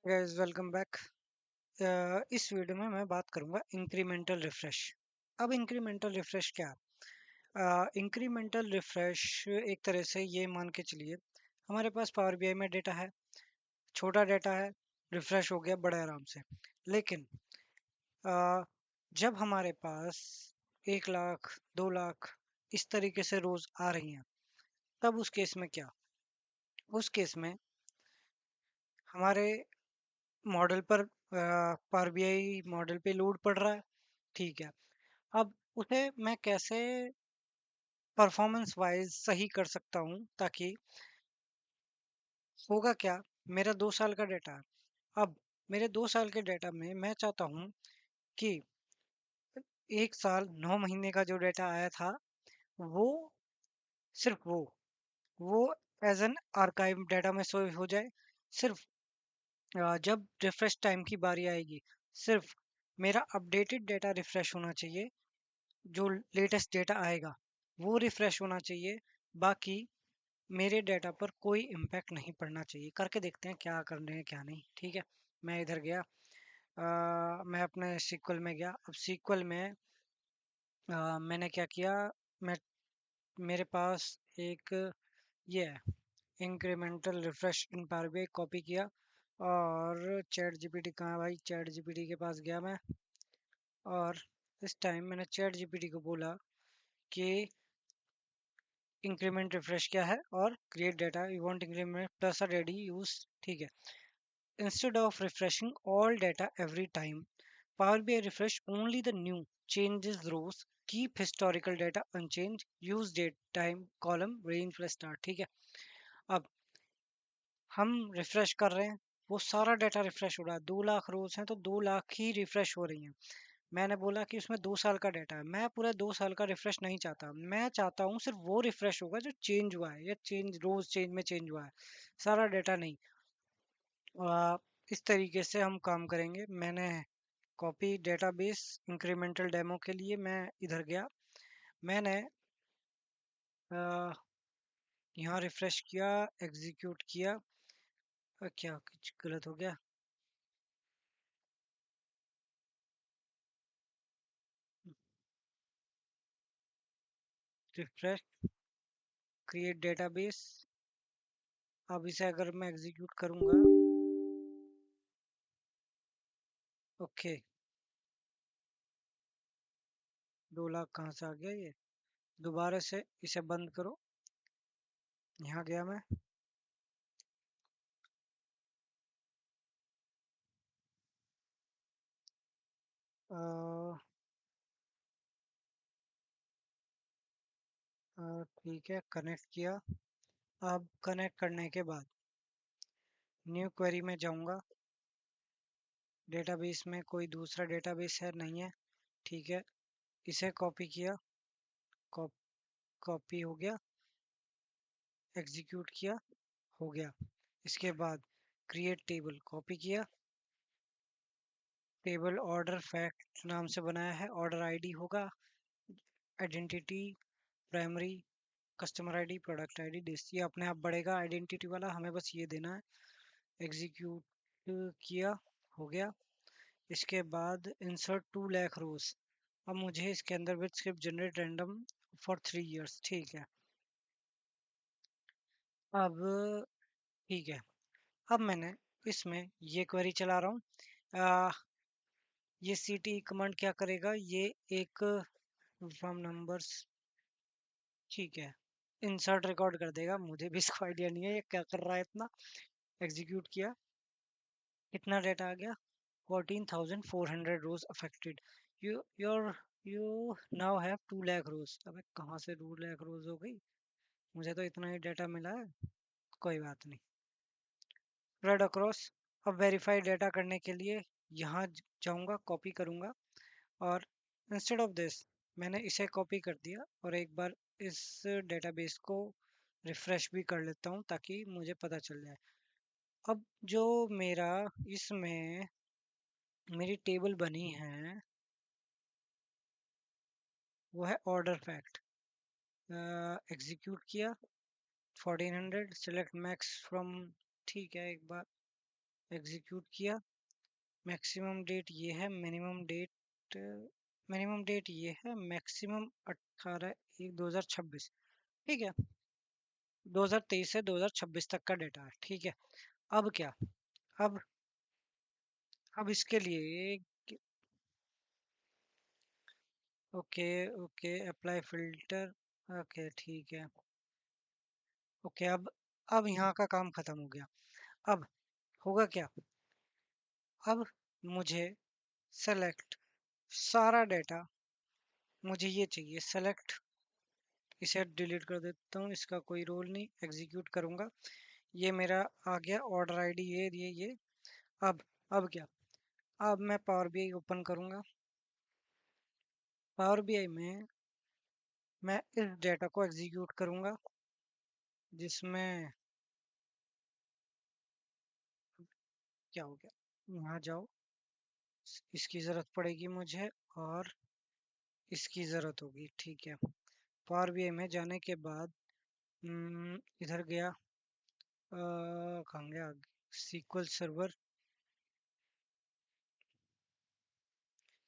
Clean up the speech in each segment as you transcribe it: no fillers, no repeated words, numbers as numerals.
Guys welcome back. इस video में मैं बात करूंगा इंक्रीमेंटल रिफ्रेश। अब इंक्रीमेंटल रिफ्रेश क्या है? इंक्रीमेंटल रिफ्रेश एक तरह से ये मान के चलिए, हमारे पास पावर बीआई में डेटा है, छोटा डेटा है, रिफ्रेश हो गया बड़े आराम से। लेकिन अ, जब हमारे पास 1 लाख 2 लाख इस तरीके से रोज आ रही हैं, तब उस केस में क्या? उस केस में हमारे मॉडल पर पावर बीआई मॉडल पे लोड पड़ रहा है। ठीक है। अब उसे मैं कैसे परफॉर्मेंस वाइज सही कर सकता हूँ, ताकि होगा क्या? मेरा 2 साल का डेटा है। अब मेरे 2 साल के डेटा में मैं चाहता हूँ कि 1 साल 9 महीने का जो डेटा आया था, वो सिर्फ वो एज एन आर्काइव डेटा में सेव हो जाए। सिर्फ जब रिफ्रेश टाइम की बारी आएगी, सिर्फ मेरा अपडेटेड डेटा रिफ्रेश होना चाहिए। जो लेटेस्ट डेटा आएगा वो रिफ्रेश होना चाहिए। बाकी मेरे डेटा पर कोई इम्पैक्ट नहीं पड़ना चाहिए। करके देखते हैं क्या करने हैं क्या नहीं। ठीक है। मैं इधर गया, मैं अपने सीक्वल में गया। अब सीक्वल में मैंने क्या किया? मैं मेरे पास एक ये है, इंक्रीमेंटल रिफ्रेश इन पावर बीआई कॉपी किया। और चैट जीपीटी कहाँ है भाई? चैट जीपीटी के पास गया मैं, और इस टाइम मैंने चैट जीपीटी को बोला कि इंक्रीमेंट रिफ्रेश क्या है और create data you want increment plus ready use. ठीक है। Instead of refreshing all data every time, Power BI refresh only the new changes rows, keep historical data unchanged, use date time column range plus start। ठीक है। अब हम refresh कर रहे हैं, वो सारा डेटा रिफ्रेश हो रहा है। 2 लाख रोज हैं तो 2 लाख ही रिफ्रेश हो रही हैं। मैंने बोला कि उसमें 2 साल का डेटा है, मैं पूरा 2 साल का रिफ्रेश नहीं चाहता। मैं चाहता हूँ सिर्फ वो रिफ्रेश होगा जो चेंज हुआ है, या चेंज रोज चेंज में चेंज हुआ है, सारा डेटा नहीं। आ, इस तरीके से हम काम करेंगे। मैंने कॉपी डेटाबेस इंक्रीमेंटल डेमो के लिए मैं इधर गया। मैंने आ, यहाँ रिफ्रेश किया, एग्जीक्यूट किया। क्या कुछ गलत हो गया? Refresh, create database. अब इसे अगर मैं एग्जीक्यूट करूंगा, ओके, 2 लाख कहाँ से आ गया ये? दोबारा से इसे बंद करो। यहाँ गया मैं, ठीक है, कनेक्ट किया। अब कनेक्ट करने के बाद न्यू क्वेरी में जाऊंगा। डेटाबेस में कोई दूसरा डेटाबेस है नहीं है। ठीक है। इसे कॉपी किया, कॉप, कॉपी हो गया, एग्जीक्यूट किया, हो गया। इसके बाद क्रिएट टेबल कॉपी किया, टेबल ऑर्डर फैक्ट नाम से बनाया है। ऑर्डर आईडी होगा identity, primary, customer ID, product ID, डिस। ये अपने आप बढ़ेगा आइडेंटिटी वाला, हमें बस ये देना है। एग्जीक्यूट किया, हो गया। इसके बाद इंसर्ट 2 लाख रोज। अब मुझे इसके अंदर with script generate random for 3 years. ठीक है। अब ठीक है। अब मैंने इसमें ये क्वेरी चला रहा हूँ। ये ct कमांड क्या करेगा? ये एक फ्रॉम नंबर्स, ठीक है, इंसर्ट रिकॉर्ड कर देगा। मुझे भी इसका आइडिया नहीं है ये क्या कर रहा है इतना। एग्जीक्यूट किया, कितना डेटा आ गया? 14,400 rows affected. Your you now have 2 lakh rows. अबे कहाँ से 2 लाख रोज हो गई? मुझे तो इतना ही डेटा मिला है। कोई बात नहीं। Spread across. अब वेरीफाई डेटा करने के लिए यहाँ जाऊंगा, कॉपी करूंगा, और इंस्टेड ऑफ दिस मैंने इसे कॉपी कर दिया, और एक बार इस डेटाबेस को रिफ्रेश भी कर लेता हूँ ताकि मुझे पता चल जाए। अब जो मेरा इसमें मेरी टेबल बनी है, वो है ऑर्डर फैक्ट। एग्जीक्यूट किया, 1400 सेलेक्ट मैक्स फ्रॉम। ठीक है, एक बार एग्जीक्यूट किया। मैक्सिमम डेट ये है, मिनिमम डेट ये है, मैक्सिमम 18/1/2026। ठीक है, 2023 से 2026 तक का डेटा है। ठीक है, अब क्या, अब अब इसके लिए okay okay apply filter. Okay ठीक है। ओके, अब यहाँ का काम खत्म हो गया। अब होगा क्या, अब मुझे सेलेक्ट सारा डेटा, मुझे ये चाहिए सेलेक्ट। इसे डिलीट कर देता हूँ, इसका कोई रोल नहीं, एग्जीक्यूट करूंगा। ये मेरा आ गया ऑर्डर आईडी, ये अब अब क्या, अब मैं पावर बीआई ओपन करूंगा। पावर बीआई में मैं इस डेटा को एग्जीक्यूट करूंगा, जिसमें क्या हो गया, यहाँ जाओ, इसकी ज़रूरत पड़ेगी मुझे, और इसकी ज़रूरत होगी। ठीक है, पावर बीआई में जाने के बाद इधर गया, कहाँ गया, सीक्वल सर्वर,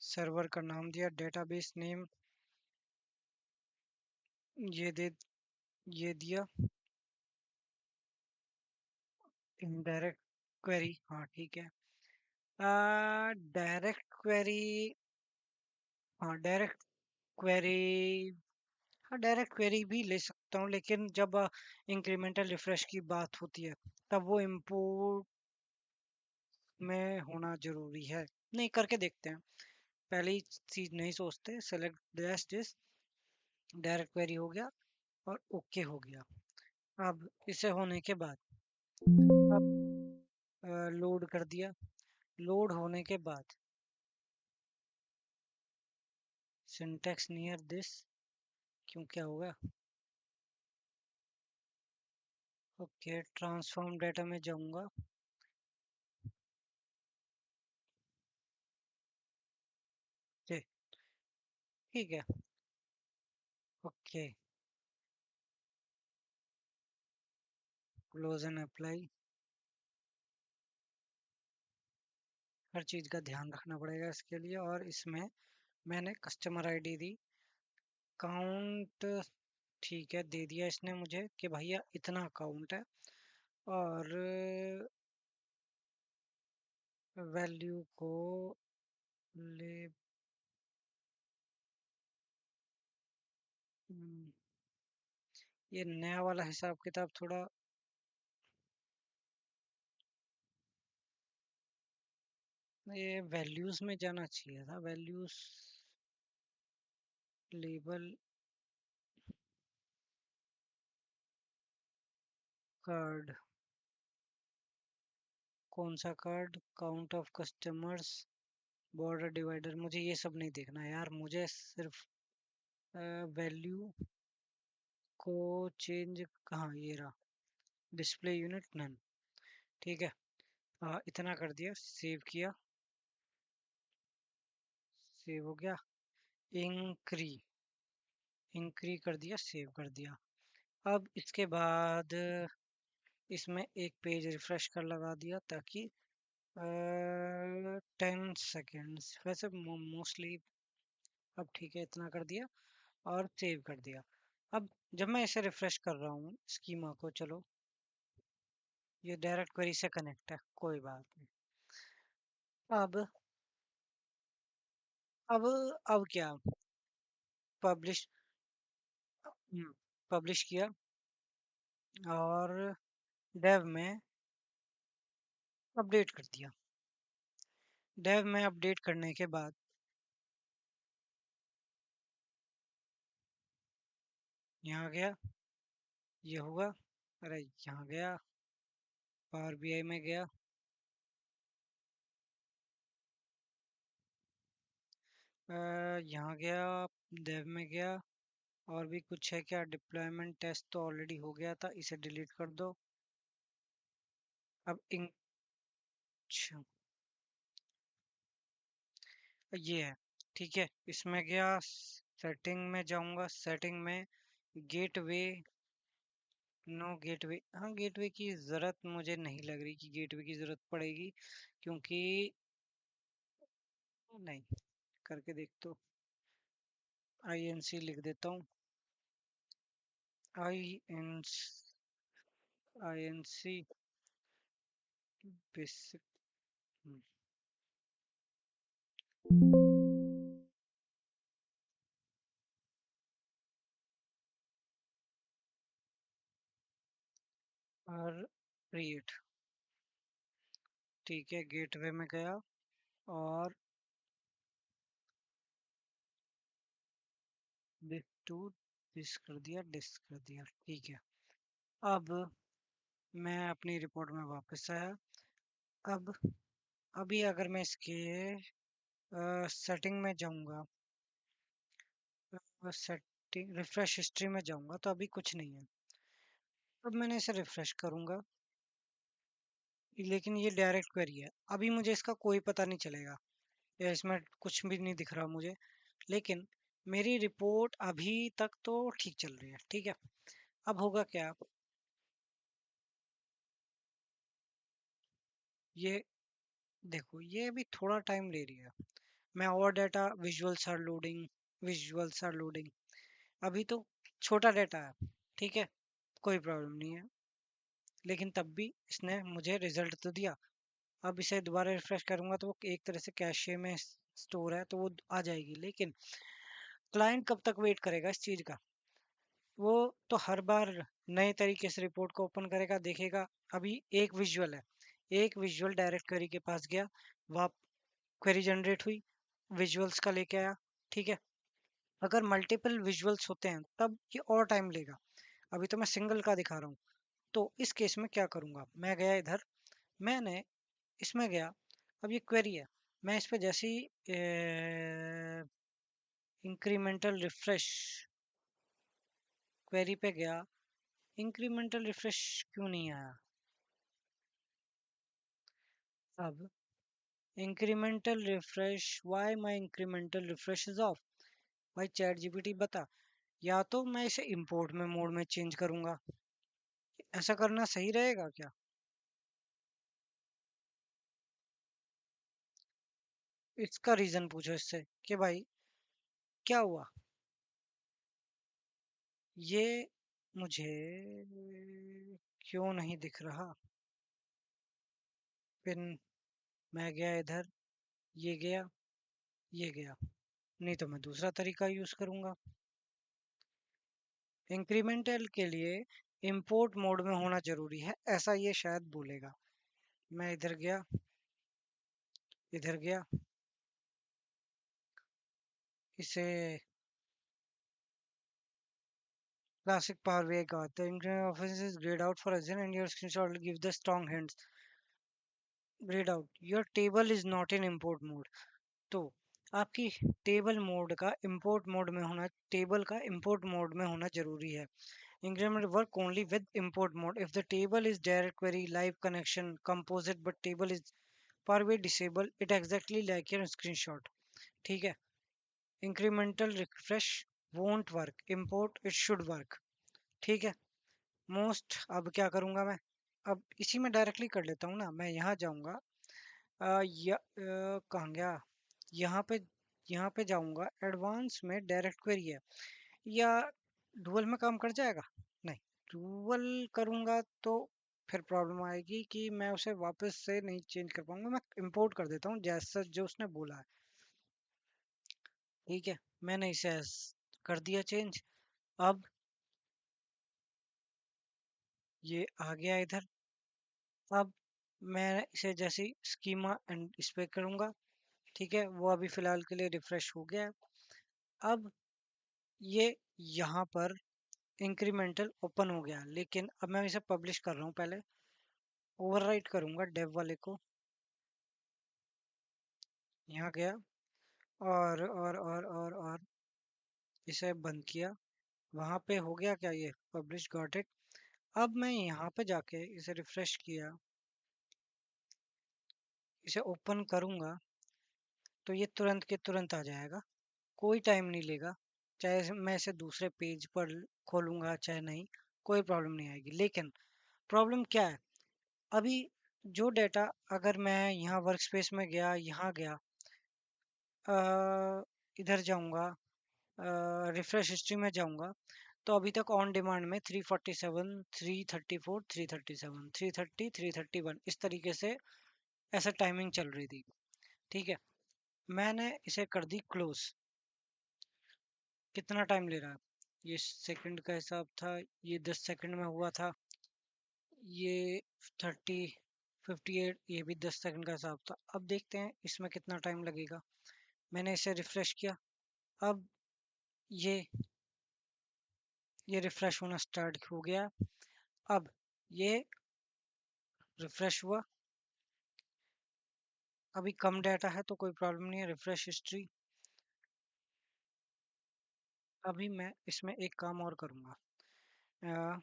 सर्वर का नाम दिया, डेटाबेस नेम ये दे ये दिया, डायरेक्ट क्वेरी, हाँ ठीक है। डायरेक्ट क्वेरी, हाँ डायरेक्ट क्वेरी, हाँ डायरेक्ट क्वेरी भी ले सकता हूँ, लेकिन जब इंक्रीमेंटल रिफ्रेश की बात होती है तब वो इंपोर्ट में होना जरूरी है। नहीं, करके देखते हैं, पहले ही चीज नहीं सोचते। Select dash this, direct query हो गया और ओके हो गया। अब इसे होने के बाद, अब लोड कर दिया, लोड होने के बाद सिंटेक्स नियर दिस, क्यों क्या होगा, ओके ट्रांसफॉर्म डेटा में जाऊंगा। ठीक ठीक है, ओके क्लोज एंड अप्लाई। हर चीज का ध्यान रखना पड़ेगा इसके लिए, और इसमें मैंने कस्टमर आईडी दी, काउंट, ठीक है दे दिया इसने मुझे कि भैया इतना अकाउंट है, और वैल्यू को ले, हम्म, ये नया वाला हिसाब किताब थोड़ा, ये वैल्यूज में जाना चाहिए था, वैल्यूज, लेबल, कार्ड, कौन सा card, count of customers, border divider, मुझे ये सब नहीं देखना यार, मुझे सिर्फ वैल्यू को चेंज, कहाँ ये रहा, डिस्प्ले यूनिट नन। ठीक है, इतना कर दिया, सेव किया, सेव हो गया, इंक्री, इंक्री कर दिया, सेव कर दिया। अब इसके बाद इसमें एक पेज रिफ्रेश कर लगा दिया, ताकि 10 सेकेंड्स, वैसे मोस्टली, अब ठीक है इतना कर दिया और सेव कर दिया। अब जब मैं इसे रिफ्रेश कर रहा हूँ स्कीमा को, चलो ये डायरेक्ट क्वेरी से कनेक्ट है, कोई बात नहीं। अब अब अब क्या, पब्लिश, पब्लिश किया, और डेव में अपडेट कर दिया। डेव में अपडेट करने के बाद यहाँ गया, ये हुआ, अरे यहाँ गया, पावर बीआई में गया, यहाँ गया, डेव में गया, और भी कुछ है क्या, डिप्लॉयमेंट टेस्ट तो ऑलरेडी हो गया था, इसे डिलीट कर दो। अब इंक, ये है, ठीक है, इसमें गया, सेटिंग में जाऊंगा, सेटिंग में गेटवे नो गेटवे। हाँ, गेटवे की ज़रूरत मुझे नहीं लग रही कि गेटवे की ज़रूरत पड़ेगी, क्योंकि नहीं, करके देख तो। INC लिख देता हूँ। आई INC बेसिक। और क्रिएट। ठीक है, गेटवे में गया और दिस टू दिस कर दिया, डिस कर दिया। ठीक है, अब मैं अपनी रिपोर्ट में वापस आया। अब अभी अगर मैं इसके सेटिंग में जाऊंगा, सेटिंग रिफ्रेश हिस्ट्री में जाऊंगा, तो अभी कुछ नहीं है। अब मैंने इसे रिफ्रेश करूंगा, लेकिन ये डायरेक्ट क्वेरी है। अभी मुझे इसका कोई पता नहीं चलेगा, या इसमें कुछ भी नहीं दिख रहा मुझे। लेकिन मेरी रिपोर्ट अभी तक तो ठीक चल रही है। ठीक है, अब होगा क्या, ये देखो, ये अभी थोड़ा टाइम ले रही है। मैं और डाटा, विजुअल्स आर लोडिंग। अभी तो छोटा डाटा है। ठीक है, कोई प्रॉब्लम नहीं है, लेकिन तब भी इसने मुझे रिजल्ट तो दिया। अब इसे दोबारा रिफ्रेश करूंगा तो वो एक तरह से कैशे में स्टोर है, तो वो आ जाएगी। लेकिन क्लाइंट कब तक वेट करेगा इस चीज का? वो तो हर बार नए तरीके से रिपोर्ट को ओपन करेगा, देखेगा। अभी एक विजुअल है, एक विजुअल डायरेक्ट क्वेरी के पास गया, वहाँ क्वेरी जनरेट हुई, विजुअल्स का लेके आया। ठीक है, अगर मल्टीपल विजुअल्स होते हैं तब ये और टाइम लेगा। अभी तो मैं सिंगल का दिखा रहा हूँ। तो इस केस में क्या करूंगा, मैं गया इधर, मैंने इसमें गया। अब ये क्वेरी है, मैं इस पे जैसे ही इंक्रीमेंटल रिफ्रेश क्वेरी पे गया, इंक्रीमेंटल रिफ्रेश क्यों नहीं आया? अब incremental refresh, why my incremental refresh is of? भाई चैट जीपीटी बता, या तो मैं इसे इंपोर्ट में मोड में चेंज करूंगा। ऐसा करना सही रहेगा क्या? इसका रीजन पूछो इससे कि भाई क्या हुआ। ये मुझे क्यों नहीं दिख रहा? फिर मैं गया इधर, ये गया, ये गया। नहीं तो मैं दूसरा तरीका यूज करूंगा। इंक्रीमेंटल के लिए इंपोर्ट मोड में होना जरूरी है, ऐसा ये शायद बोलेगा। मैं इधर गया, इधर गया, इसे classic Power BI का the internet office is grayed out for Azure and your screenshot will give the strong hints. Grayed out, your table is not in import mode. तो आपकी टेबल का इंपोर्ट मोड में होना जरूरी है। Increment work only with import mode if the table is direct query live connection composite but table is power BI disable it exactly like your screenshot. ठीक है, incremental refresh won't work, import it should work. ठीक है, most अब क्या करूंगा मैं, अब इसी में डायरेक्टली कर लेता हूँ ना। मैं यहाँ जाऊंगा, कहाँ गया, यहाँ पे, यहाँ पे जाऊंगा, एडवांस में डायरेक्ट क्वेरी है, या डुअल में काम कर जाएगा? नहीं, डुअल करूंगा तो फिर प्रॉब्लम आएगी कि मैं उसे वापस से नहीं चेंज कर पाऊंगा। मैं इंपोर्ट कर देता हूँ जैसा जो उसने बोला है। ठीक है, मैंने इसे कर दिया चेंज। अब ये आ गया इधर। अब मैं इसे जैसे स्कीमा एंड इस पे करूंगा। ठीक है, वो अभी फिलहाल के लिए रिफ्रेश हो गया है। अब ये यहाँ पर इंक्रीमेंटल ओपन हो गया, लेकिन अब मैं इसे पब्लिश कर रहा हूँ। पहले ओवरराइट करूंगा डेव वाले को, यहाँ गया और इसे बंद किया। वहां पे हो गया क्या, ये पब्लिश गॉट इट। अब मैं यहाँ पे जाके इसे रिफ्रेश किया, इसे ओपन करूंगा, तो ये तुरंत के तुरंत आ जाएगा, कोई टाइम नहीं लेगा। चाहे मैं इसे दूसरे पेज पर खोलूंगा चाहे नहीं, कोई प्रॉब्लम नहीं आएगी। लेकिन प्रॉब्लम क्या है, अभी जो डेटा, अगर मैं यहाँ वर्क स्पेस में गया, यहाँ गया, अ, इधर जाऊंगा, रिफ्रेश हिस्ट्री में जाऊंगा, तो अभी तक ऑन डिमांड में 347, 334, 337, 330, 331 इस तरीके से ऐसा टाइमिंग चल रही थी। ठीक है, मैंने इसे कर दी क्लोज। कितना टाइम ले रहा है, ये सेकंड का हिसाब था, ये 10 सेकंड में हुआ था, ये 58, ये भी 10 सेकंड का हिसाब था। अब देखते हैं इसमें कितना टाइम लगेगा। मैंने इसे रिफ्रेश किया, अब ये ये रिफ्रेश होना स्टार्ट हो गया। अब ये रिफ्रेश हुआ, अभी कम डाटा है तो कोई प्रॉब्लम नहीं है, रिफ्रेश हिस्ट्री। अभी मैं इसमें एक काम और करूंगा। अ,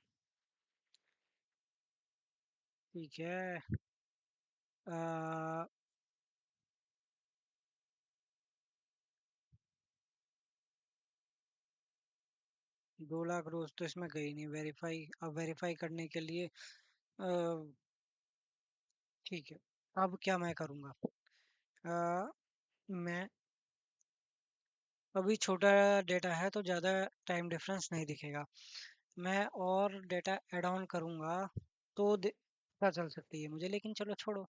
ठीक है, 2 लाख रोज तो इसमें गई नहीं वेरीफाई। अब वेरीफाई करने के लिए ठीक है, अब क्या मैं करूंगा, अ, मैं अभी छोटा डेटा है तो ज़्यादा टाइम डिफरेंस नहीं दिखेगा, मैं और डेटा ऐड ऑन करूंगा तो पता चल सकती है मुझे, लेकिन चलो छोड़ो।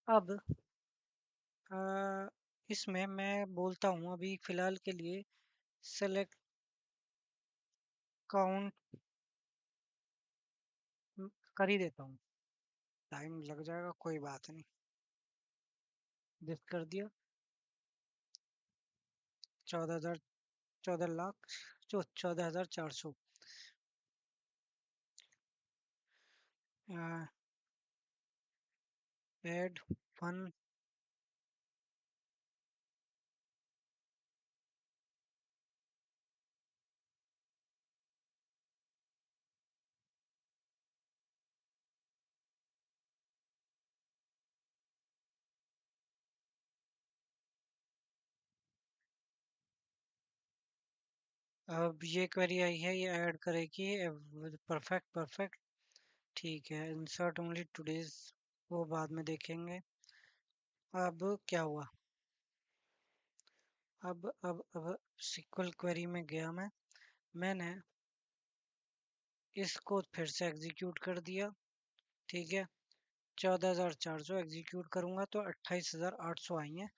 अब अ, इसमें मैं बोलता हूँ अभी फिलहाल के लिए सेलेक्ट काउंट कर ही देता हूँ, टाइम लग जाएगा कोई बात नहीं। दिस कर दिया, 14,000, 14 लाख, 14,400। Add one. अब ये क्वेरी आई है, ये ऐड करेगी परफेक्ट परफेक्ट। ठीक है, इंसर्ट ओनली टुडेज, वो बाद में देखेंगे। अब क्या हुआ, अब SQL क्वेरी में गया मैं, मैंने इसको फिर से एग्जीक्यूट कर दिया। ठीक है, 14,400 एग्जीक्यूट करूंगा तो 28,800 आई हैं।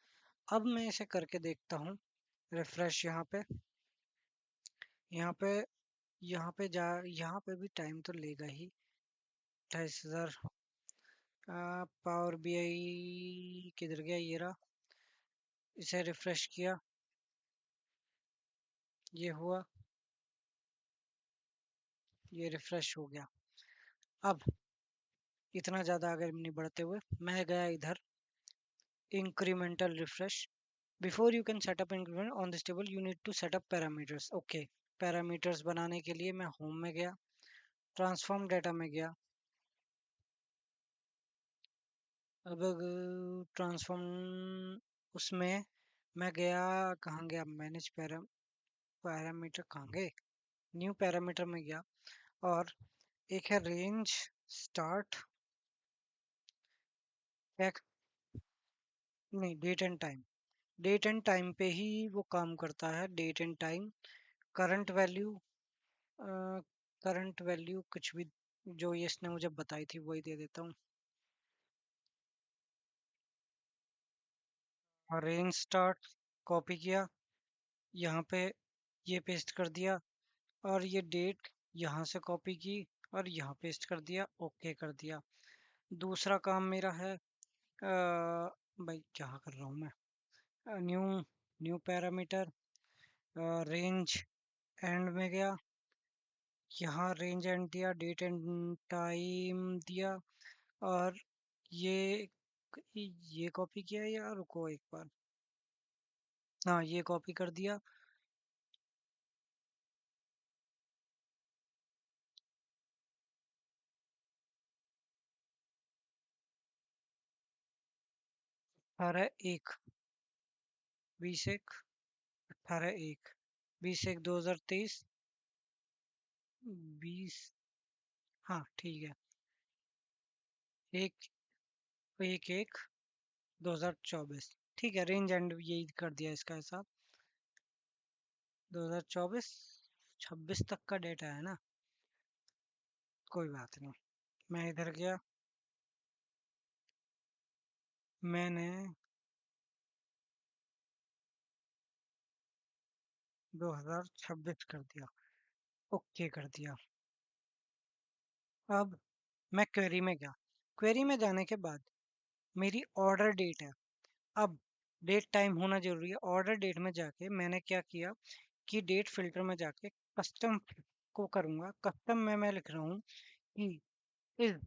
अब मैं इसे करके देखता हूँ, रिफ्रेश यहाँ पे यहाँ पे जा यहाँ पे भी टाइम तो लेगा ही। 28,000, पावर BI किधर गया, ये रहा। इसे रिफ्रेश किया, ये हुआ, ये रिफ्रेश हो गया। अब इतना ज़्यादा आगे नहीं बढ़ते हुए मैं गया इधर incremental refresh. Before you can set up increment on this table you need to set up parameters. Okay, parameters बनाने के लिए मैं होम में गया, ट्रांसफॉर्म डाटा में गया। अब ट्रांसफॉर्म उसमें मैं गया, कहाँ गया, मैनेज पैरामीटर कहाँ गए, न्यू पैरामीटर में गया, और एक है रेंज स्टार्ट टेक्स्ट, नहीं, date and time. Date and time पे ही वो काम करता है, date and time. Current value, current value कुछ भी जो ये इसने मुझे बताई थी वही दे देता हूँ। और रेंज स्टार्ट कॉपी किया, यहाँ पे ये पेस्ट कर दिया, और ये डेट यहाँ से कॉपी की और यहाँ पेस्ट कर दिया, ओके कर दिया। दूसरा काम मेरा है, भाई क्या कर रहा हूँ मैं, new new parameter, range and में गया, यहाँ रेंज एंड दिया, डेट एंड टाइम दिया, और ये ये कॉपी किया है, या रुको एक बार, हाँ ये कॉपी कर दिया। अठारह एक, 21/1, 18/1, 20/1/2023, 20। हाँ ठीक है। एक, एक, एक, 2024। ठीक है, रेंज एंड यही कर दिया इसका हिसाब। 2024, 26 तक का डेटा है ना। कोई बात नहीं। मैं इधर गया, मैंने 2026 कर दिया, ओके कर दिया। अब मैं क्वेरी में गया, क्वेरी में जाने के बाद मेरी ऑर्डर डेट है। अब डेट टाइम होना जरूरी है। ऑर्डर डेट में जाके मैंने क्या किया कि डेट फिल्टर में जाके कस्टम को करूंगा। कस्टम में मैं लिख रहा हूँ कि इज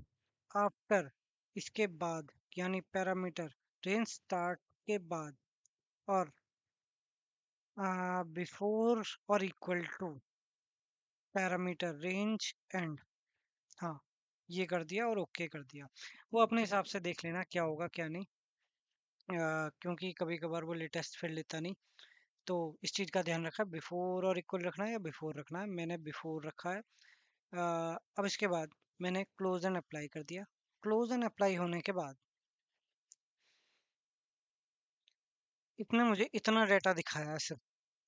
आफ्टर, इसके बाद, यानी पैरामीटर रेंज स्टार्ट के बाद, और बिफोर और equal to parameter range end. हाँ, ये कर दिया और ओके कर दिया। वो अपने हिसाब से देख लेना क्या होगा क्या नहीं, क्योंकि कभी कभार वो लेटेस्ट फिर लेता नहीं। तो इस चीज़ का ध्यान रखा, बिफोर और इक्वल रखना है या बिफोर रखना है। मैंने बिफोर रखा है। अब इसके बाद मैंने क्लोज एंड अप्लाई कर दिया। क्लोज एंड अप्लाई होने के बाद इसने मुझे इतना डाटा दिखाया है, सिर्फ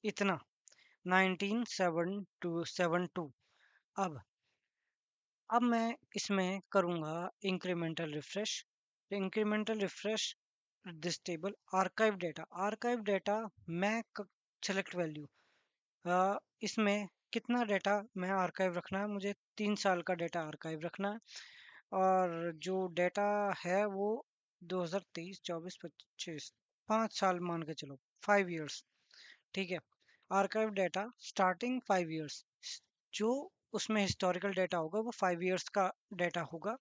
इतना, 19772। अब अब मैं इसमें करूँगा incremental refresh. Incremental refresh this table archive data. Archive data मैं सेलेक्ट वैल्यू, इसमें कितना डेटा मैं आर्काइव रखना है, मुझे 3 साल का डेटा आर्काइव रखना है। और जो डेटा है वो 2023, 24, 25, 5 साल मान के चलो, 5 इयर्स। ठीक है। आर्काइव डेटा स्टार्टिंग 5 इयर्स, जो उसमें हिस्टोरिकल डेटा होगा वो 5 इयर्स का डेटा होगा।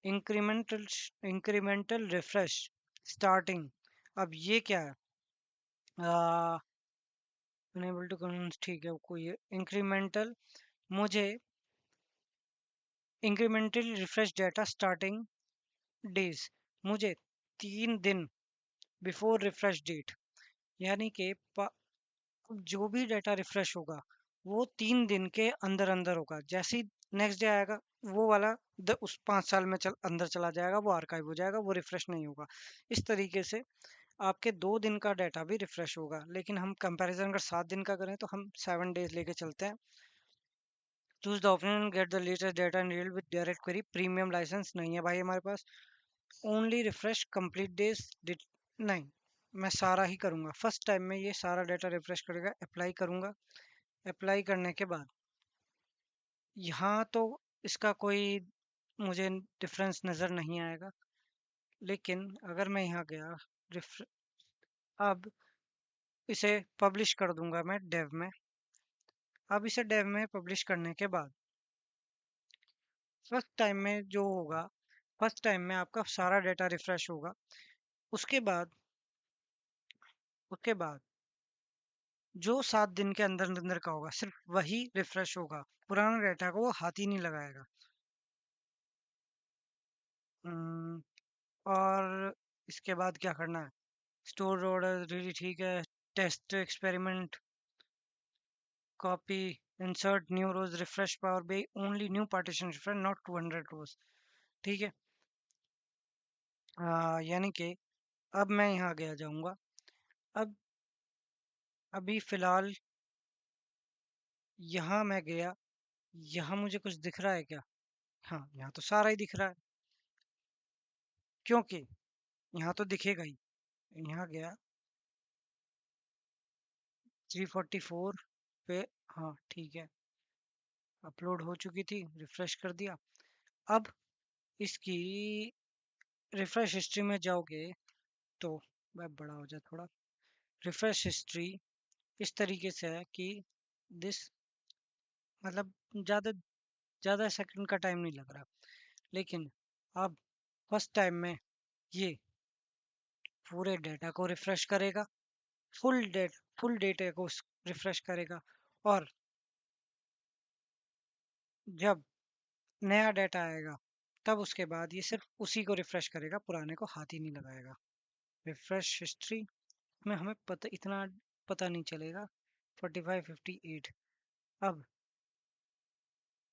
इंक्रीमेंटल इंक्रीमेंटल रिफ्रेश स्टार्टिंग, अब ये क्या है, अनेबल टू कन्विंस, ठीक है कोई इंक्रीमेंटल, मुझे incremental refresh data starting days, मुझे 3 दिन बिफोर रिफ्रेश डेट, यानी कि जो भी डेटा रिफ्रेश होगा वो 3 दिन के अंदर अंदर होगा। जैसे ही नेक्स्ट डे आएगा वो वाला उस 5 साल में अंदर चला जाएगा, वो आर्काइव हो जाएगा, वो रिफ्रेश नहीं होगा। इस तरीके से आपके 2 दिन का डाटा भी रिफ्रेश होगा। लेकिन हम कंपैरिजन अगर 7 दिन का करें तो हम 7 डेज लेके चलते हैं। Choose the option get the latest data in real with direct query. Premium licence नहीं है भाई हमारे पास। ओनली रिफ्रेश कंप्लीट डेज, नहीं, मैं सारा ही करूंगा। फर्स्ट टाइम में ये सारा डाटा रिफ्रेश करेगा। अप्लाई करूंगा। अप्लाई करने के बाद यहाँ तो इसका कोई मुझे डिफरेंस नज़र नहीं आएगा। लेकिन अगर मैं यहाँ गया अब इसे पब्लिश कर दूंगा मैं डेव में। अब इसे डेव में पब्लिश करने के बाद फर्स्ट टाइम में जो होगा, फर्स्ट टाइम में आपका सारा डेटा रिफ्रेश होगा। उसके बाद उसके बाद जो 7 दिन के अंदर अंदर का होगा सिर्फ वही रिफ्रेश होगा। पुराना डेटा को वो हाथ ही नहीं लगाएगा। हम्म, और इसके बाद क्या करना है, स्टोर ऑर्डर रियली ठीक है। Test experiment copy insert new rows refresh Power B only new partition refresh not 200 rows. ठीक है। यानी कि अब मैं यहाँ गया जाऊंगा। अब अभी फिलहाल यहाँ मैं गया, यहाँ मुझे कुछ दिख रहा है क्या? हाँ, यहाँ तो सारा ही दिख रहा है, क्योंकि यहाँ तो दिखेगा ही। यहाँ गया 344 पे, हाँ ठीक है, अपलोड हो चुकी थी, रिफ्रेश कर दिया। अब इसकी रिफ्रेश हिस्ट्री में जाओगे तो वेब बड़ा हो जाए थोड़ा। रिफ्रेश हिस्ट्री इस तरीके से है कि दिस, मतलब ज़्यादा ज़्यादा सेकंड का टाइम नहीं लग रहा। लेकिन अब फर्स्ट टाइम में ये पूरे डेटा को रिफ्रेश करेगा, फुल डेटा को रिफ्रेश करेगा। और जब नया डाटा आएगा तब उसके बाद ये सिर्फ उसी को रिफ्रेश करेगा, पुराने को हाथ ही नहीं लगाएगा। रिफ्रेश हिस्ट्री में हमें पता, इतना पता नहीं चलेगा। 4558। अब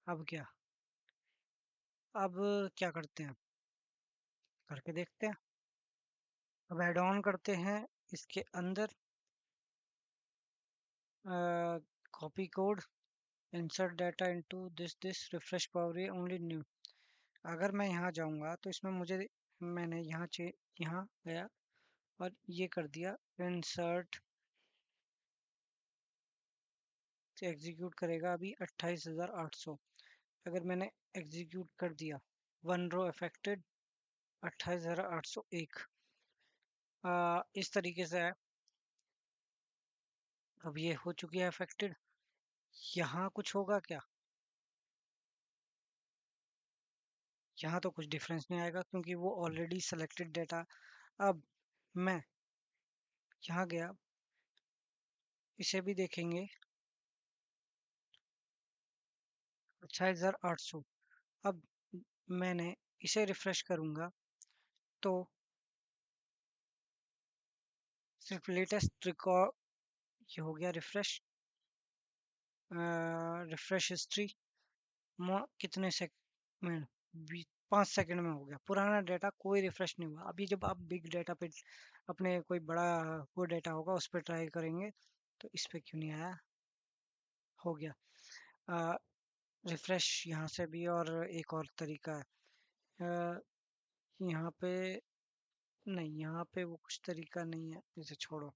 अब क्या, अब क्या करते हैं, करके देखते हैं। अब ऐड ऑन करते हैं इसके अंदर, copy code, insert data into this refresh power only new. अगर मैं यहाँ जाऊँगा तो इसमें मुझे, मैंने यहाँ गया और ये कर दिया इंसर्ट, एग्जीक्यूट करेगा अभी 28,800। अगर मैंने एग्जीक्यूट कर दिया, वन रो अफेक्टेड 28,801, इस तरीके से है। अब ये हो चुकी है अफेक्टेड। यहाँ कुछ होगा क्या? यहाँ तो कुछ डिफरेंस नहीं आएगा क्योंकि वो ऑलरेडी सेलेक्टेड डेटा। अब मैं यहाँ गया, इसे भी देखेंगे 28,800। अब मैंने इसे रिफ्रेश करूंगा तो सिर्फ लेटेस्ट रिकॉर्ड, ये हो गया रिफ्रेश, रिफ्रेश हिस्ट्री कितने सेकंड, 5 सेकंड में हो गया। पुराना डाटा कोई रिफ्रेश नहीं हुआ। अभी जब आप बिग डाटा पे, अपने कोई बड़ा वो डाटा होगा उस पर ट्राई करेंगे तो इस पे क्यों नहीं आया, हो गया रिफ्रेश। यहाँ से भी और एक और तरीका है, यहाँ पे नहीं, यहाँ पे वो कुछ तरीका नहीं है, इसे छोड़ो।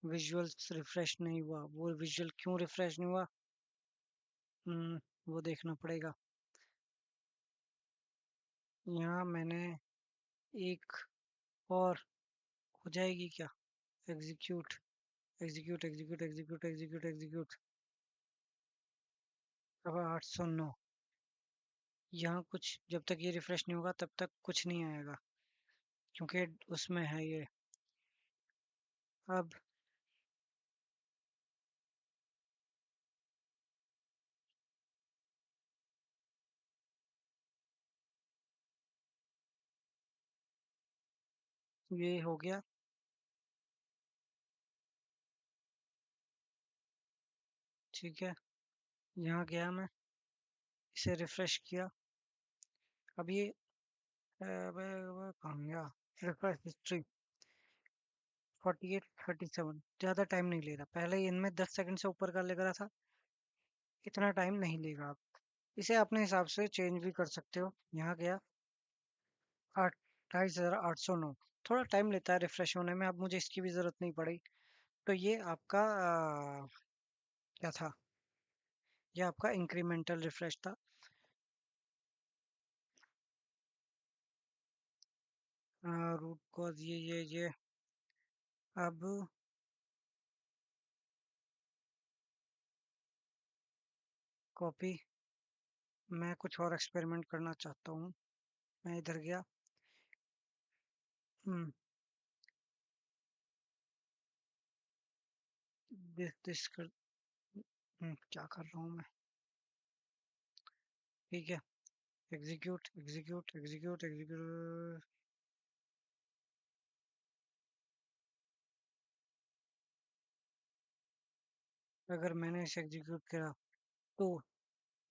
विजुअल रिफ्रेश नहीं हुआ, वो विजुअल क्यों रिफ्रेश नहीं हुआ, वो देखना पड़ेगा। यहाँ मैंने एक और, हो जाएगी क्या, execute execute execute execute execute execute, अब 809। यहाँ कुछ, जब तक ये रिफ्रेश नहीं होगा तब तक कुछ नहीं आएगा क्योंकि उसमें है ये। अब ये हो गया, ठीक है। यहाँ गया मैं, इसे रिफ्रेश किया। अब ये कहाँ गया, रिफ्रेश हिस्ट्री 4837, ज़्यादा टाइम नहीं ले रहा। पहले इनमें 10 सेकंड से ऊपर का लग रहा था, इतना टाइम नहीं लेगा। आप इसे अपने हिसाब से चेंज भी कर सकते हो। यहाँ गया 28,809, थोड़ा टाइम लेता है रिफ्रेश होने में। अब मुझे इसकी भी ज़रूरत नहीं पड़ी। तो ये आपका क्या था, ये आपका इंक्रीमेंटल रिफ्रेश था। रूट कॉज ये अब कॉपी, मैं कुछ और एक्सपेरिमेंट करना चाहता हूँ। मैं इधर गया, हम्म, दिस कर, क्या कर रहा हूँ मैं, ठीक है। एग्जीक्यूट एग्जीक्यूट एग्जीक्यूट एग्जीक्यूट, अगर मैंने इसे एग्जीक्यूट करा तो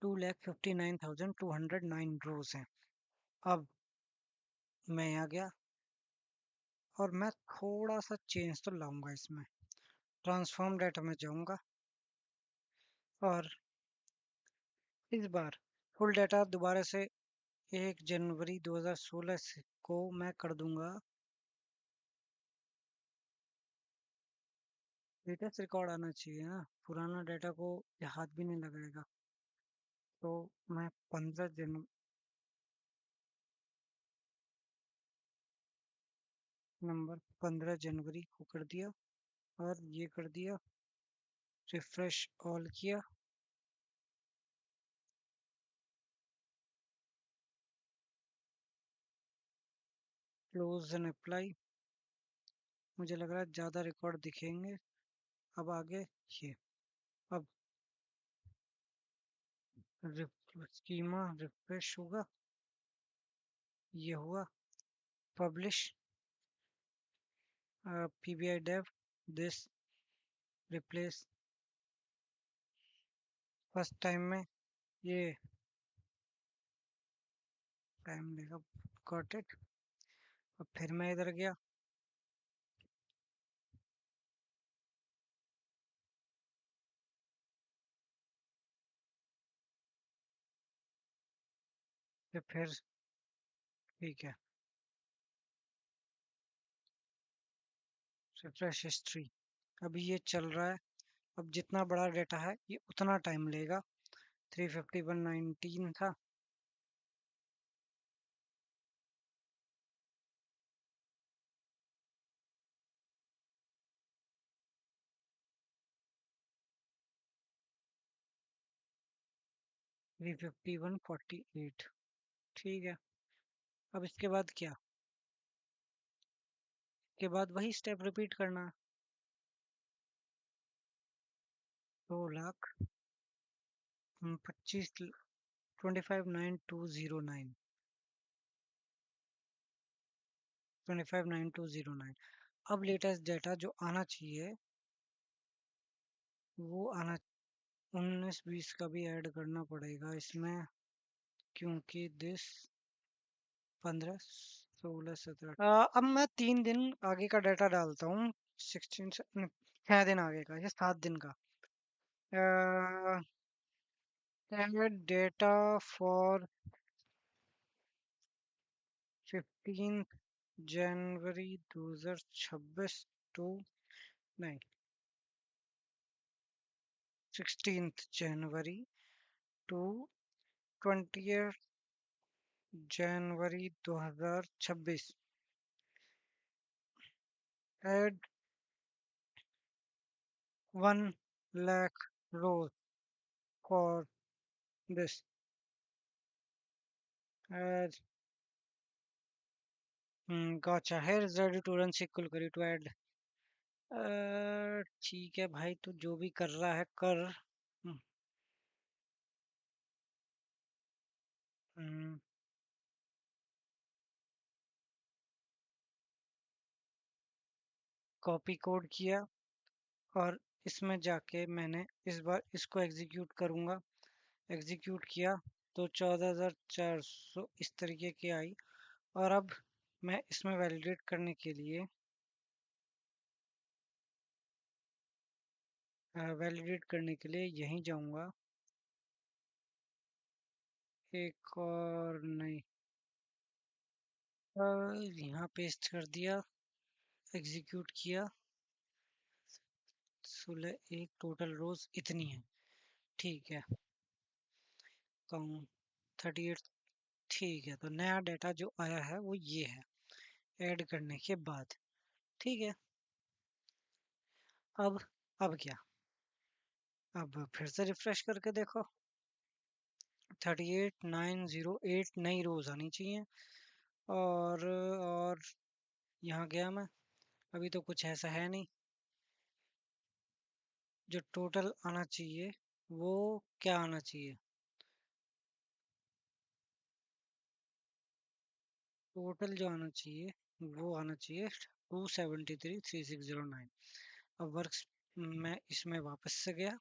2,59,209 रोज हैं। अब मैं यहाँ गया और मैं थोड़ा सा चेंज तो लाऊंगा इसमें। ट्रांसफॉर्म डाटा में जाऊंगा और इस बार फुल डाटा दोबारा से 1 जनवरी 2016 को मैं कर दूंगा। लेटेस्ट रिकॉर्ड आना चाहिए ना, पुराना डाटा को ये हाथ भी नहीं लगाएगा। तो मैं 15 जनवरी को कर दिया और ये कर दिया, रिफ्रेश ऑल किया। क्लोज एंड अप्लाई, मुझे लग रहा है ज़्यादा रिकॉर्ड दिखेंगे। अब आगे ये, अब स्कीमा रिफ्रेश होगा, ये हुआ publish, PBI dev this replace first time में ये टाइम लेगा। Got it. अब फिर मैं इधर गया, फिर ठीक है। रिफ्रेश हिस्ट्री, अभी ये चल रहा है। अब जितना बड़ा डेटा है ये उतना टाइम लेगा। 35119 था। 35148। ठीक है। अब इसके बाद क्या? के बाद वही स्टेप रिपीट करना है। 2 लाख 25, 259209, 259209। अब लेटेस्ट डेटा जो आना चाहिए वो आना, 19 20 का भी ऐड करना पड़ेगा इसमें, क्योंकि दिस 15 16 17। अब मैं 3 दिन आगे का डाटा डालता हूँ। 16 6 दिन आगे का या 7 दिन का। डेटा फॉर 15 जनवरी 2026 टू, नहीं, 16 January to 20 January 2026। Add 1 lakh rows for this. Add, gotcha. Here is ready to run SQL query to add. ठीक है भाई, तू जो भी कर रहा है कर। कॉपी कोड किया और इसमें जाके मैंने इस बार इसको एग्जीक्यूट करूंगा। एग्जीक्यूट किया तो 14,400 इस तरीके की आई। और अब मैं इसमें वैलिडेट करने के लिए, यहीं जाऊंगा। एक और नहीं, यहाँ पेस्ट कर दिया, एग्जीक्यूट किया। 16 1 टोटल रोज इतनी है। ठीक है। काउंट 38। ठीक है, तो नया डाटा जो आया है वो ये है, ऐड करने के बाद। ठीक है। अब अब क्या? अब फिर से रिफ्रेश करके देखो। 38908 नई रोज आनी चाहिए। और यहाँ गया मैं, अभी तो कुछ ऐसा है नहीं। जो टोटल आना चाहिए वो क्या आना चाहिए? टोटल जो आना चाहिए वो आना चाहिए 273 3609। अब वर्क्स, मैं इसमें वापस से गया।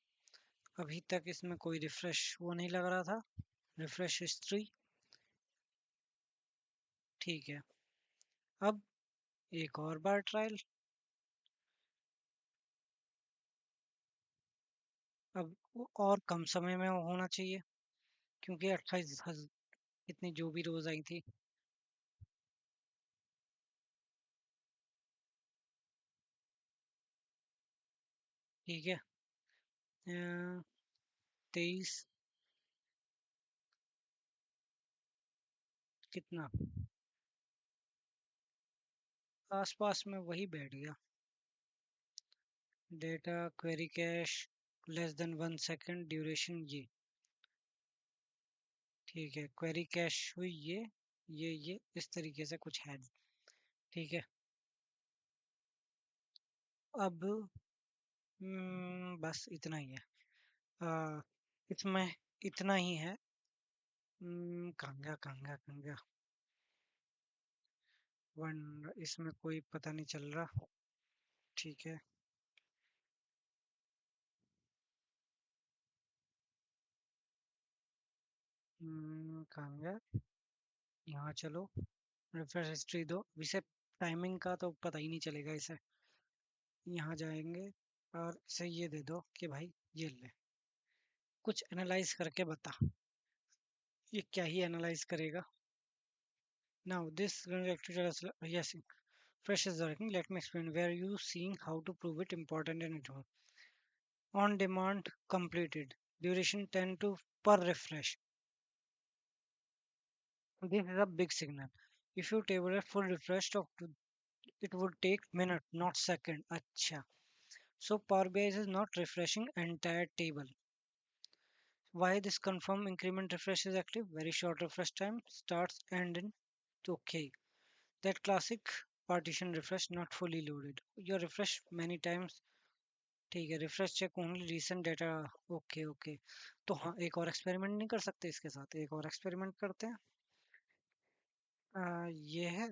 अभी तक इसमें कोई रिफ्रेश वो नहीं लग रहा था। Refresh history. ठीक है। अब एक और बार ट्रायल। अब वो और कम समय में होना चाहिए, क्योंकि 28 इतनी जो भी रोज आई थी। ठीक है। 23 कितना आसपास में वही बैठ गया। Data query cash less than 1 second duration ये। ठीक है, क्वेरी कैश हुई ये इस तरीके से कुछ है। ठीक है। अब बस इतना ही है। आ, इसमें इतना ही है। कहाँ गया? वन, इसमें कोई पता नहीं चल रहा। ठीक है। कहाँ गया? यहाँ चलो, रिफ्रेश हिस्ट्री दो इसे। टाइमिंग का तो पता ही नहीं चलेगा इसे। यहाँ जाएंगे और इसे ये दे दो कि भाई ये ले, कुछ एनालाइज करके बता। ये क्या ही एनालाइज करेगा? Now this yes, fresh is working. Let me explain. Where you seeing how to prove it important and at home. On demand completed. Duration 10 to per refresh. This is a big signal. If you table a full refresh of it would take minute, not second. Acha. So Power BI is not refreshing entire table. Why this confirm increment refresh is active? Very short refresh time starts and in. Okay. That classic partition refresh not fully loaded. You refresh many times. ठीक है, refresh check only recent data. Okay okay. तो हाँ, एक और experiment नहीं कर सकते इसके साथ? एक और एक्सपेरिमेंट करते हैं। ये है,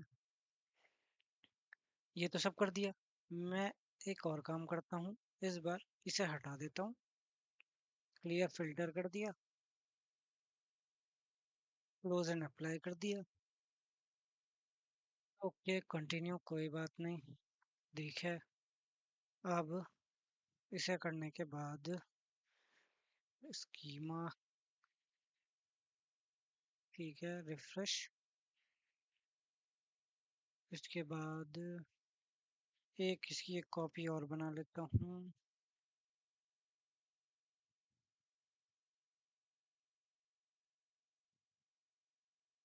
ये तो सब कर दिया। मैं एक और काम करता हूँ, इस बार इसे हटा देता हूँ। क्लियर फिल्टर कर दिया, क्लोज एंड अप्लाई कर दिया। ओके कंटिन्यू, कोई बात नहीं। ठीक है, अब इसे करने के बाद स्कीमा, ठीक है, रिफ्रेश। इसके बाद एक इसकी एक कॉपी और बना लेता हूँ।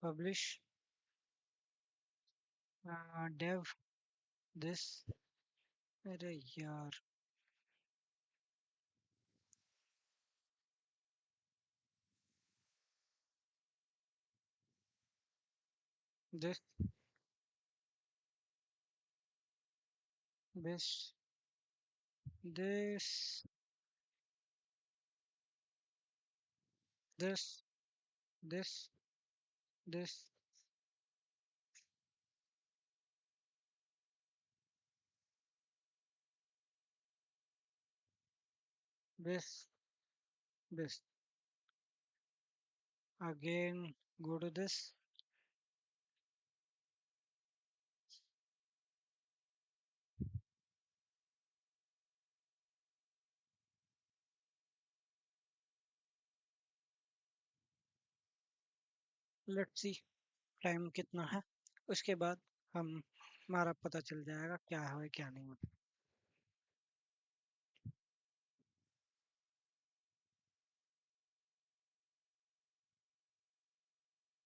Publish dev this. अरे यार, this this this this this this this this again, go to this। Let's see time कितना है, उसके बाद हम हमारा पता चल जाएगा क्या है क्या नहीं है।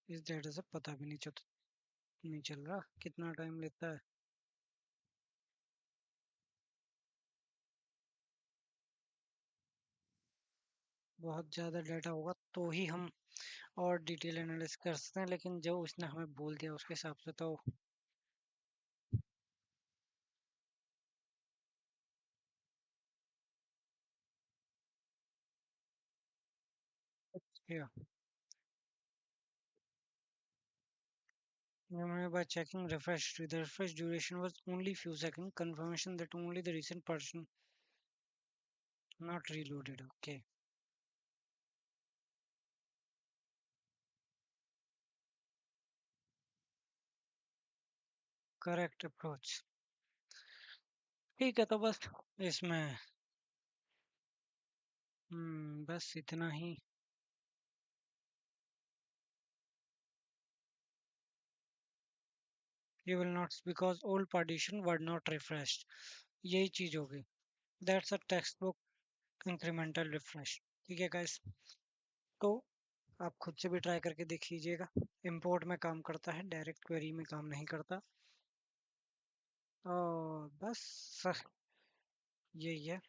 इस डेटा से पता भी नहीं चल रहा कितना टाइम लेता है। बहुत ज़्यादा डाटा होगा तो ही हम और डिटेल एनालिसिस कर सकते हैं, लेकिन जो उसने हमें बोल दिया उसके हिसाब से तो। Yeah. By checking refresh, the refresh duration was only few seconds. Confirmation that only the recent person not reloaded. Okay, correct approach। ठीक है, तो बस इसमें बस इतना ही। You will not because old partition were not refreshed। यही चीज होगी। That's a textbook incremental refresh। ठीक है guys, तो आप खुद से भी ट्राई करके देख लीजिएगा। इंपोर्ट में काम करता है, डायरेक्ट क्वेरी में काम नहीं करता। और बस यही है।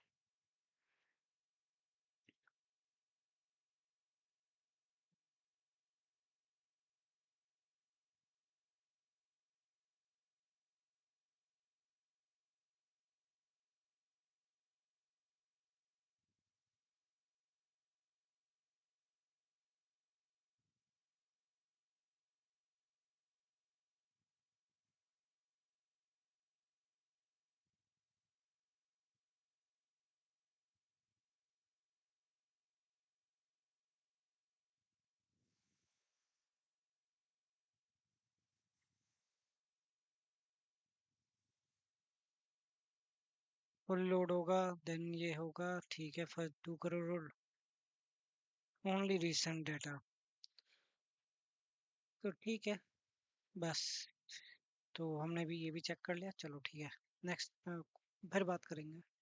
फुल लोड होगा देन ये होगा। ठीक है, first 2 crore only recent data. तो ठीक है, बस। तो हमने भी ये भी चेक कर लिया, चलो ठीक है। नेक्स्ट फिर बात करेंगे।